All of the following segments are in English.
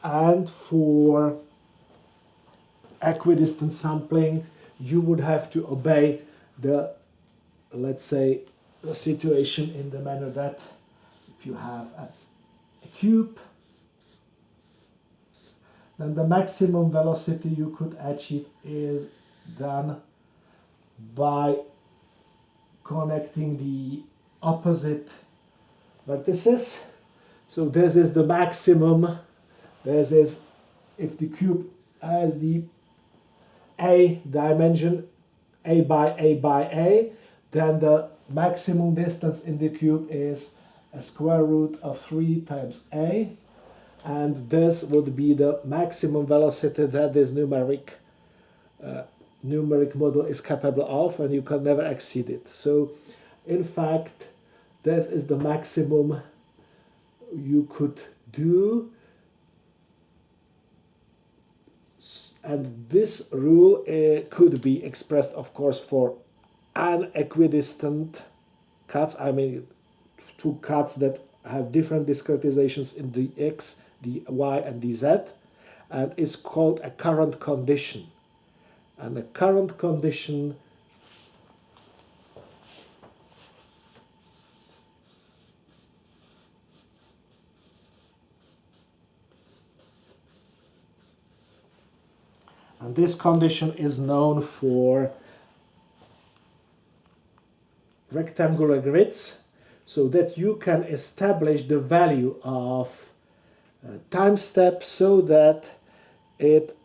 And for equidistant sampling, you would have to obey the, let's say, the situation in the manner that if you have a cube, then the maximum velocity you could achieve is done by connecting the opposite vertices. So this is the maximum. This is if the cube has the a dimension, a by a by a, then the maximum distance in the cube is a square root of 3 times a, and this would be the maximum velocity that this numeric model is capable of, and you can never exceed it. So in fact, this is the maximum you could do, and this rule could be expressed, of course, for unequidistant cuts. I mean, two cuts that have different discretizations in the x, the y, and the z, and is called a current condition. And a current condition and this condition is known for rectangular grids, so that you can establish the value of time step so that it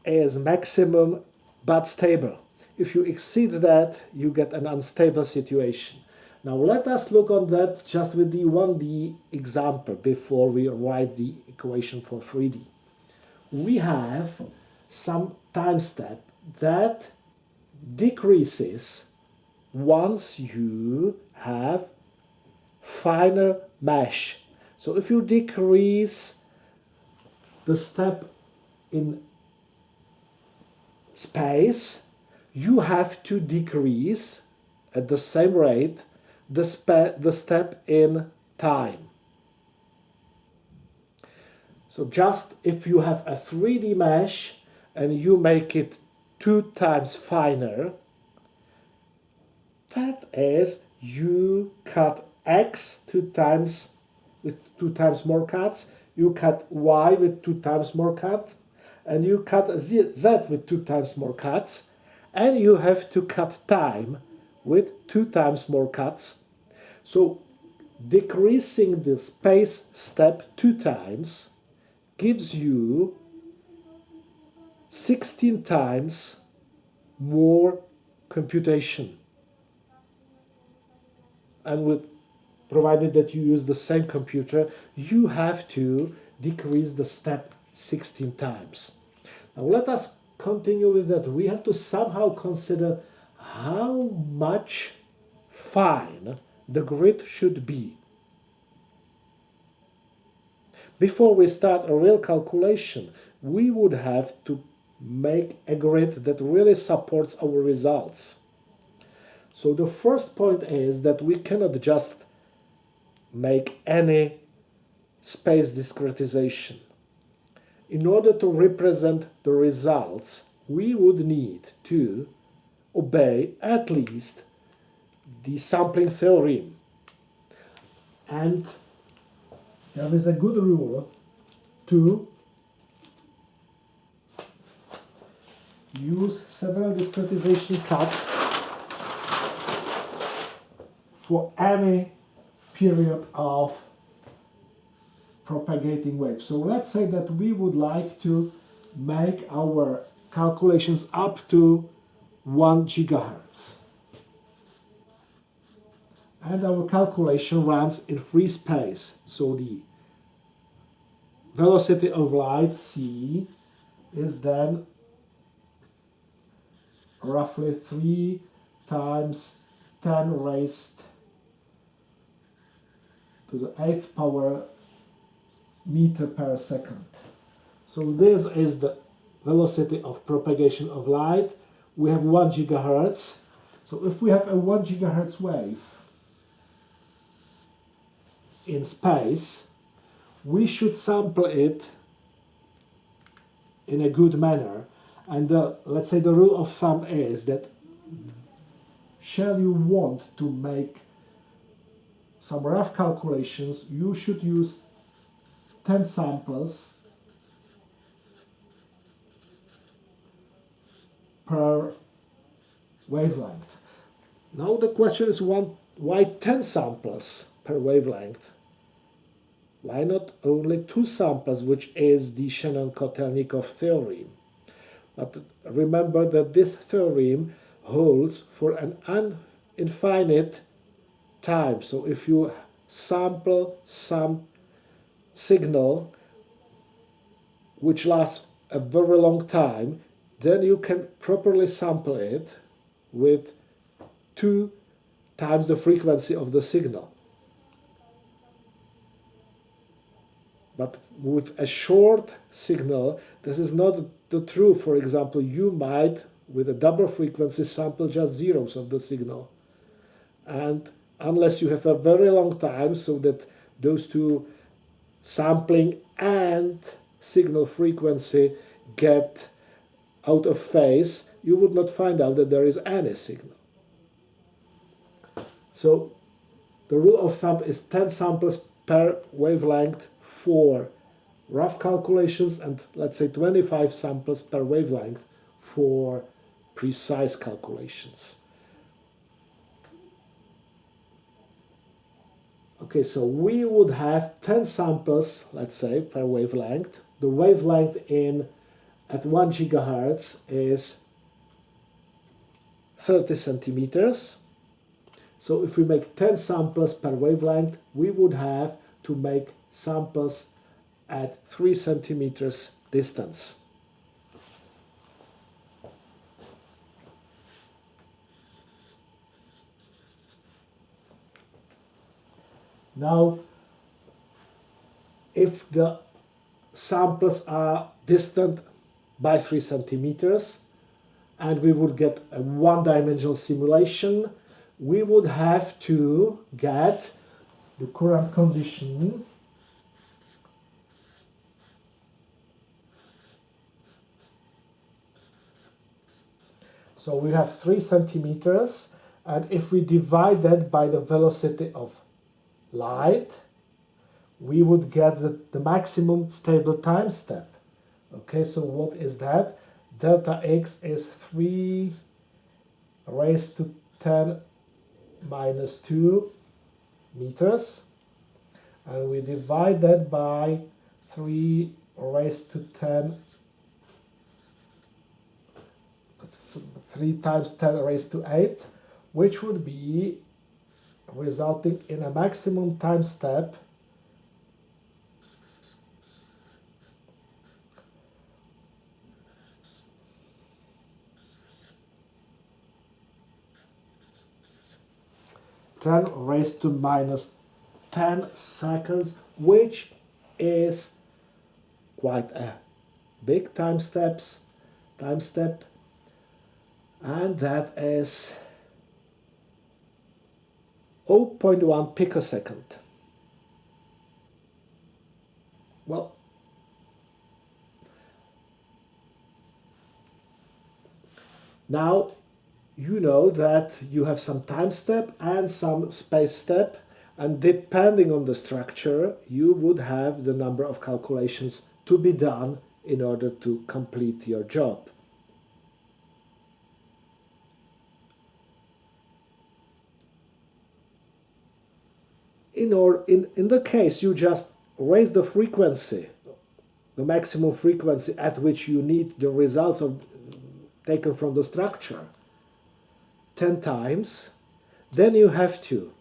is maximum but stable. If you exceed that, you get an unstable situation. Now let us look on that just with the 1D example before we write the equation for 3D. We have some time step that decreases once you have finer mesh. So if you decrease the step in space, you have to decrease at the same rate the step in time. So just if you have a 3D mesh and you make it 2 times finer, that is, you cut x 2 times with 2 times more cuts, you cut y with 2 times more cut, and you cut z with 2 times more cuts, and you have to cut time with 2 times more cuts. So decreasing the space step 2 times gives you 16 times more computation. And with, provided that you use the same computer, you have to decrease the step 16 times. Now let us continue with that. We have to somehow consider how much fine the grid should be. Before we start a real calculation, we would have to make a grid that really supports our results. So the first point is that we cannot just make any space discretization. In order to represent the results, we would need to obey at least the sampling theorem. And there is a good rule to use several discretization cuts for any period of propagating wave. So let's say that we would like to make our calculations up to 1 gigahertz. And our calculation runs in free space. So the velocity of light, c, is then roughly 3 times 10 raised to the 8th power meter per second. So this is the velocity of propagation of light. We have 1 gigahertz. So if we have a 1 gigahertz wave in space, we should sample it in a good manner. And let's say the rule of thumb is that shall you want to make some rough calculations, you should use 10 samples per wavelength. Now the question is why 10 samples per wavelength? Why not only 2 samples, which is the Shannon-Kotelnikov theorem? But remember that this theorem holds for an infinite time. So if you sample some signal which lasts a very long time, then you can properly sample it with 2 times the frequency of the signal. But with a short signal, this is not the truth. For example, you might, with a double frequency, sample just zeros of the signal. And unless you have a very long time, so that those two sampling and signal frequency get out of phase, you would not find out that there is any signal. So the rule of thumb is 10 samples per wavelength for rough calculations and let's say 25 samples per wavelength for precise calculations. Okay, so we would have 10 samples, let's say, per wavelength. The wavelength at 1 gigahertz is 30 centimeters. So if we make 10 samples per wavelength, we would have to make samples at 3 centimeters distance. Now, if the samples are distant by 3 centimeters and we would get a one-dimensional simulation, we would have to get the current condition so we have 3 centimeters, and if we divide that by the velocity of light, we would get the maximum stable time step. Okay, so what is that? Delta x is 3 raised to 10 minus 2 meters, and we divide that by 3 raised to 10, 3 times 10 raised to 8, which would be resulting in a maximum time step raised to minus 10 seconds, which is quite a big time step, and that is 0.1 picosecond. Well, now you know that you have some time step and some space step, and depending on the structure, you would have the number of calculations to be done in order to complete your job. In the case you just raise the frequency, the maximum frequency at which you need the results taken from the structure 10 times, then you have to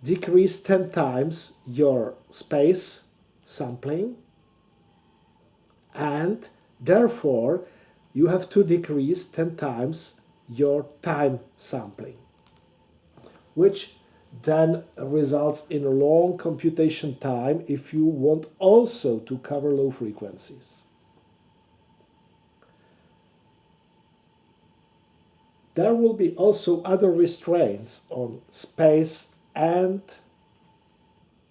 decrease 10 times your space sampling, and therefore you have to decrease 10 times your time sampling, which then results in a long computation time if you want also to cover low frequencies. There will be also other restraints on space and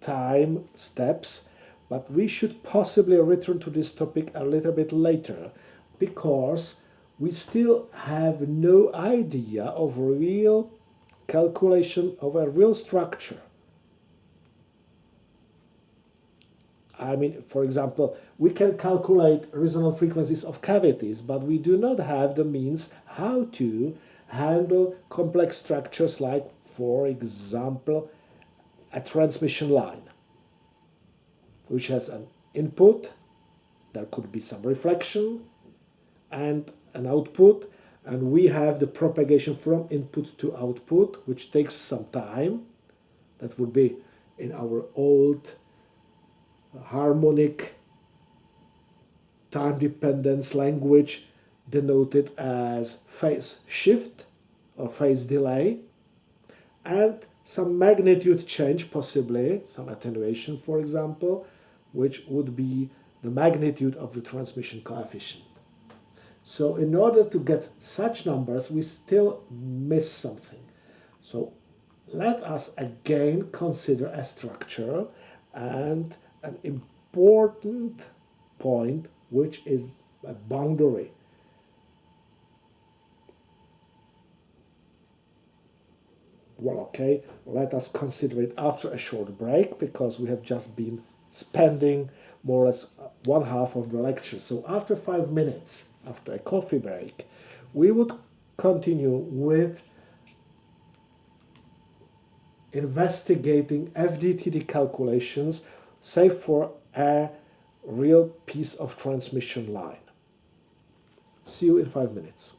time steps, but we should possibly return to this topic a little bit later, because we still have no idea of real calculation of a real structure. I mean, for example, we can calculate resonant frequencies of cavities, but we do not have the means how to handle complex structures like, for example, a transmission line, which has an input, there could be some reflection, and an output, and we have the propagation from input to output, which takes some time. That would be in our old harmonic time dependence language denoted as phase shift or phase delay, and some magnitude change, possibly some attenuation, for example, which would be the magnitude of the transmission coefficient. So in order to get such numbers, we still miss something. So let us again consider a structure and an important point, which is a boundary. Well, okay, let us consider it after a short break, because we have just been spending more or less one half of the lecture. So after 5 minutes, after a coffee break, we would continue with investigating FDTD calculations, say for a real piece of transmission line. See you in 5 minutes.